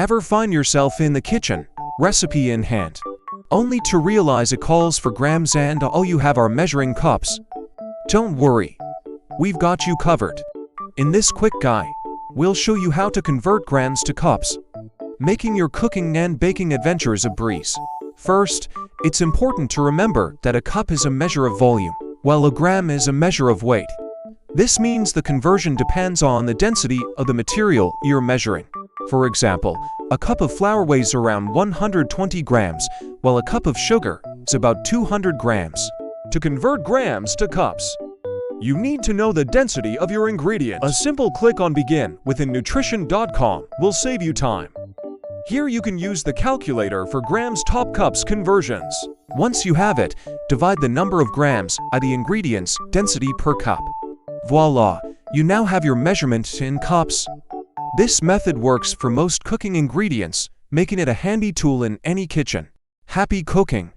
Ever find yourself in the kitchen, recipe in hand, only to realize it calls for grams and all you have are measuring cups? Don't worry, we've got you covered. In this quick guide, we'll show you how to convert grams to cups, making your cooking and baking adventures a breeze. First, it's important to remember that a cup is a measure of volume, while a gram is a measure of weight. This means the conversion depends on the density of the material you're measuring. For example, a cup of flour weighs around 120 grams, while a cup of sugar is about 200 grams. To convert grams to cups, you need to know the density of your ingredients. A simple click on Begin within nutrition.com will save you time. Here you can use the calculator for grams top cups conversions. Once you have it, divide the number of grams by the ingredients density per cup. Voila! You now have your measurement in cups. This method works for most cooking ingredients, making it a handy tool in any kitchen. Happy cooking!